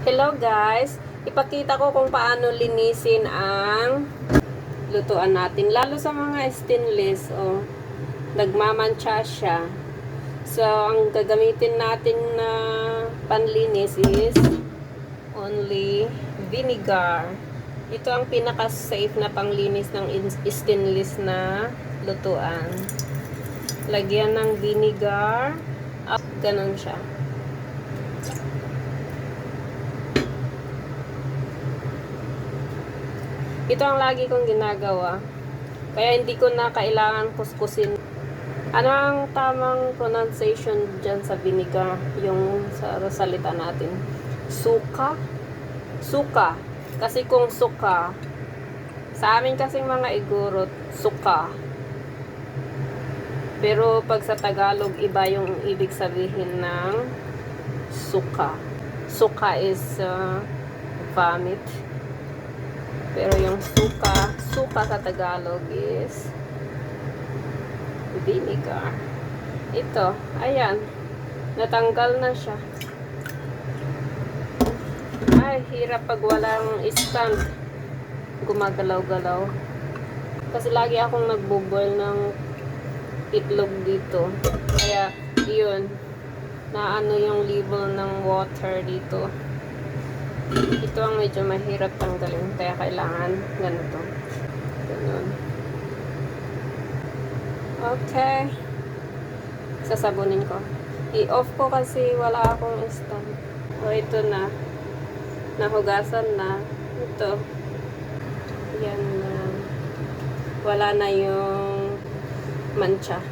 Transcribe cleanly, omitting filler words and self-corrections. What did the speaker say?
Hello guys! Ipakita ko kung paano linisin ang lutuan natin. Lalo sa mga stainless, nagmamantsa siya. So, ang gagamitin natin na panlinis is only vinegar. Ito ang pinaka-safe na panglinis ng stainless na lutuan. Lagyan ng vinegar. Ganon siya. Ito ang lagi kong ginagawa. Kaya hindi ko na kailangan kuskusin. Ano ang tamang pronunciation dyan sa vinegar? Yung sa salita natin. Suka? Suka. Kasi kung suka, sa amin kasing mga igurot, suka. Pero pag sa Tagalog, iba yung ibig sabihin ng suka. Suka is vomit. Pero yung suka sa Tagalog is vinegar. Ito, ayan. Natanggal na siya. Ay, hirap pag walang stand. Gumagalaw-galaw. Kasi lagi akong nagbo-boil ng itlog dito. Kaya, yun. Naano yung level ng water dito. Ito ang medyo mahirap tanggalin. Kaya kailangan ganito. Ganun. Okay. Sasabunin ko. I-off ko kasi wala akong stand. Ito na. Nahugasan na. Ito. Yan na. Wala na yung mancha.